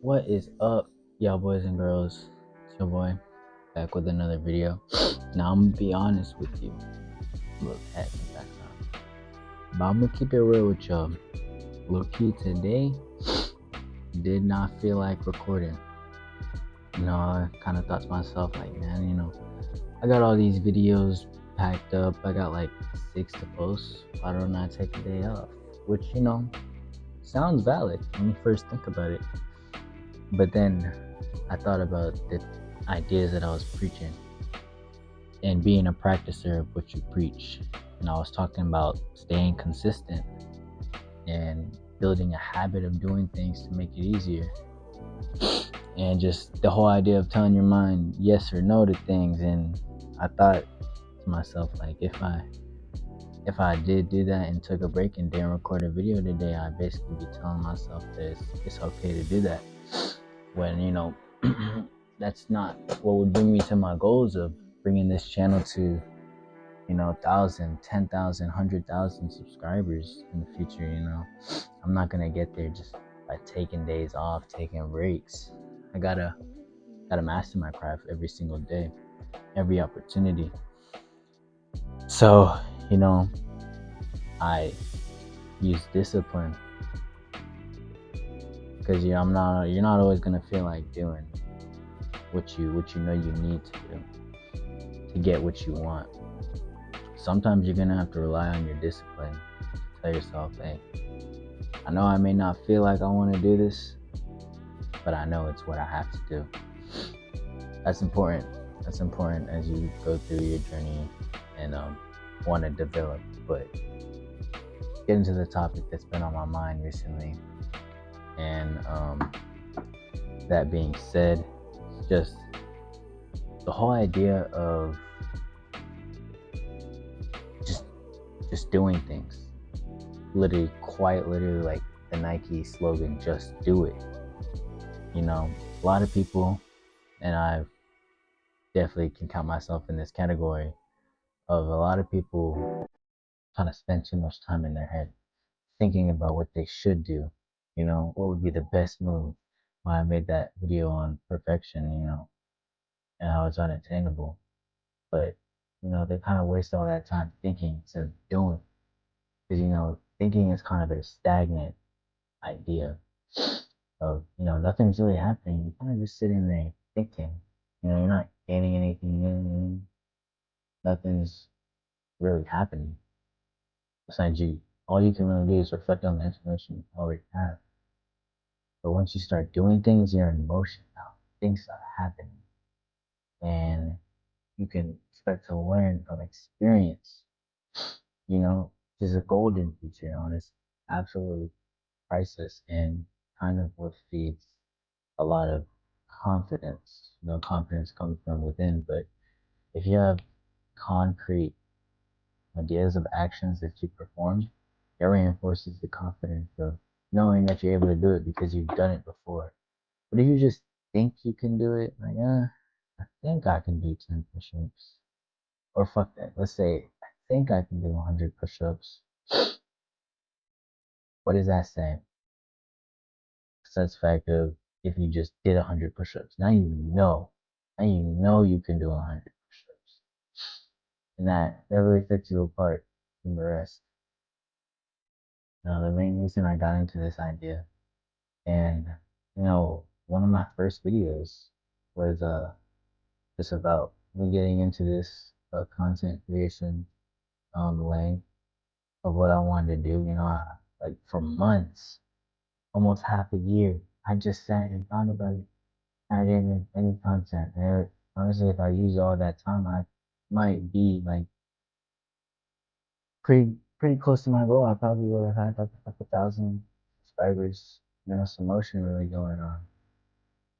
What is up, y'all boys and girls? It's your boy back with another video. Now I'm gonna be honest with you. Look at the background. But I'm gonna keep it real with y'all. Low key today did not feel like recording. I kind of thought to myself, like, man, I got all these videos packed up. I got like 6 to post. Why don't I take a day off? Which, sounds valid when you first think about it. But then I thought about the ideas that I was preaching and being a practicer of what you preach. And I was talking about staying consistent and building a habit of doing things to make it easier. And just the whole idea of telling your mind yes or no to things. And I thought to myself, like, if I did do that and took a break and didn't record a video today, I'd basically be telling myself that it's okay to do that. When, that's not what would bring me to my goals of bringing this channel to 1,000, 10,000, 100,000 subscribers in the future. I'm not gonna get there just by taking days off, taking breaks. I gotta master my craft every single day, every opportunity. So I use discipline because you're not always gonna feel like doing what you know you need to do to get what you want. Sometimes you're gonna have to rely on your discipline. Tell yourself, hey, I know I may not feel like I want to do this, but I know it's what I have to do. That's important. That's important as you go through your journey and want to develop. But get into the topic that's been on my mind recently, and that being said, just the whole idea of just doing things. Literally, quite literally, like the Nike slogan, just do it. A lot of people, and I definitely can count myself in this category, of a lot of people kind of spend too much time in their head thinking about what they should do, what would be the best move. Why I made that video on perfection, and how it's unattainable. But, they kind of waste all that time thinking instead of doing. Because, thinking is kind of a stagnant idea of, nothing's really happening. You're kind of just sitting there thinking. You're not gaining anything new. Nothing's really happening. Besides all you can really do is reflect on the information you already have. But once you start doing things, you're in motion now. Things start happening. And you can expect to learn from experience. Is a golden feature on it's absolutely priceless and kind of what feeds a lot of confidence. Confidence comes from within, but if you have concrete ideas of actions that you perform, it reinforces the confidence of knowing that you're able to do it because you've done it before. But if you just think you can do it, like, I think I can do 10 push-ups. Or fuck that. Let's say, I think I can do 100 push-ups. What does that say? Besides the fact of if you just did 100 push-ups, now you know. Now you know you can do 100 push-ups. And that really sets you apart from the rest. Now, the main reason I got into this idea, and one of my first videos was just about me getting into this content creation lane of what I wanted to do. Like for months, almost half a year, I just sat and thought about it. I didn't make any content. And honestly, if I use all that time, I might be like pretty close to my goal. I probably would have had like 1,000 subscribers. Some motion really going on.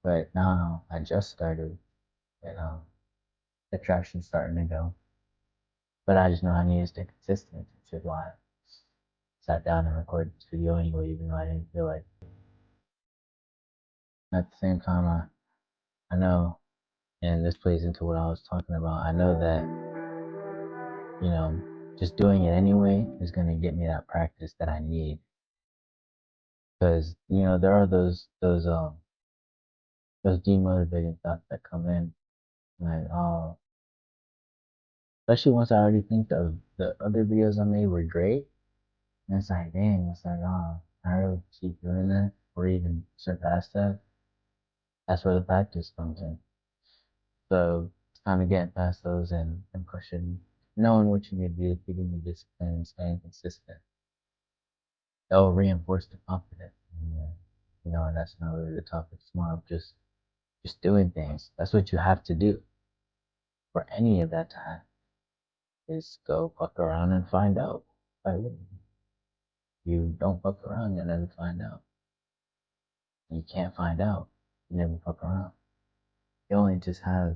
But now I just started, you know, the traction's starting to go. But I just know I need to stay consistent, which is why I sat down and recorded this video anyway, even though I didn't feel like it. At the same time, I know, and this plays into what I was talking about, I know that, just doing it anyway is going to get me that practice that I need. Because, there are those those demotivating thoughts that come in, like, oh, especially once I already think the other videos I made were great, and it's like, dang, it's like, oh, I really keep doing that or even surpass that. That's where the practice comes in. So kind of getting past those and pushing, knowing what you need to do, keeping your discipline and staying consistent. That will reinforce the confidence. And, and that's not really the topic. It's more of just doing things. That's what you have to do for any of that time. Is go fuck around and find out. Like, you don't fuck around, you never find out. You can't find out. You never fuck around. You only just have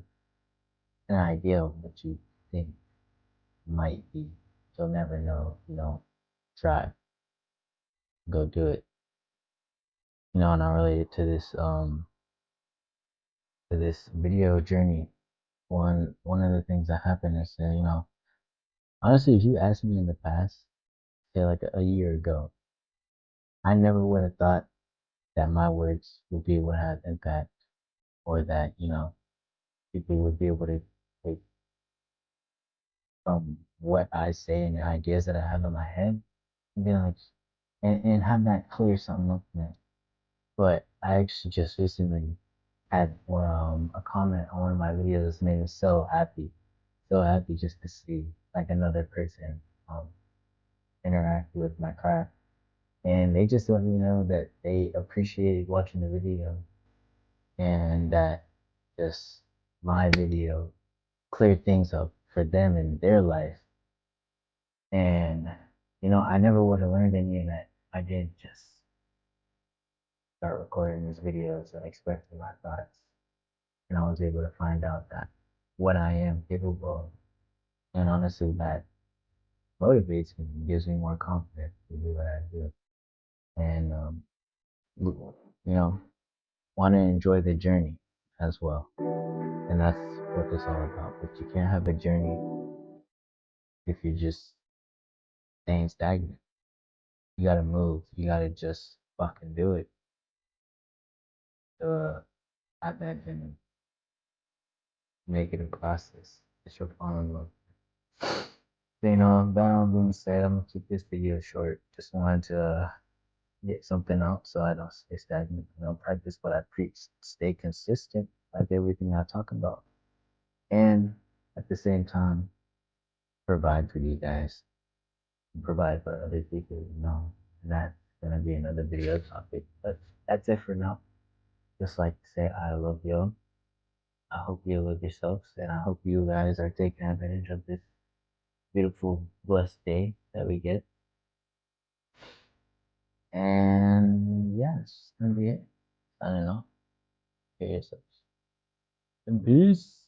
an idea of what you think might be. You'll never know if you don't try. Go do it. And I related to this video journey. One of the things that happened is that, honestly, if you asked me in the past, say like a year ago, I never would have thought that my words would be able to have impact, or that, people would be able to take from what I say and the ideas that I have in my head and be like, and have that clear something up there. But I actually just recently had a comment on one of my videos made me so happy just to see like another person interact with my craft, and they just let me know that they appreciated watching the video and that just my video cleared things up for them in their life. And I never would have learned any of that. I didn't just start recording these videos and expressing my thoughts, and I was able to find out that what I am capable of. And honestly, that motivates me, gives me more confidence to do what I do. And you know, want to enjoy the journey as well. And that's what this all about. But you can't have a journey if you're just staying stagnant. You gotta move. You gotta just fucking do it. Have that journey. Make it a process. It's your fall in love. So, that all being said, I'm gonna keep this video short. Just wanted to get something out so I don't stay stagnant. Practice what I preach. Stay consistent, like everything I talk about. And at the same time, provide for you guys. And provide for other people. And that's gonna be another video topic. But that's it for now. Just like to say I love y'all. I hope you love yourselves, and I hope you guys are taking advantage of this beautiful, blessed day that we get. And yes, that'll be it. I don't know. Hear yourselves. And peace.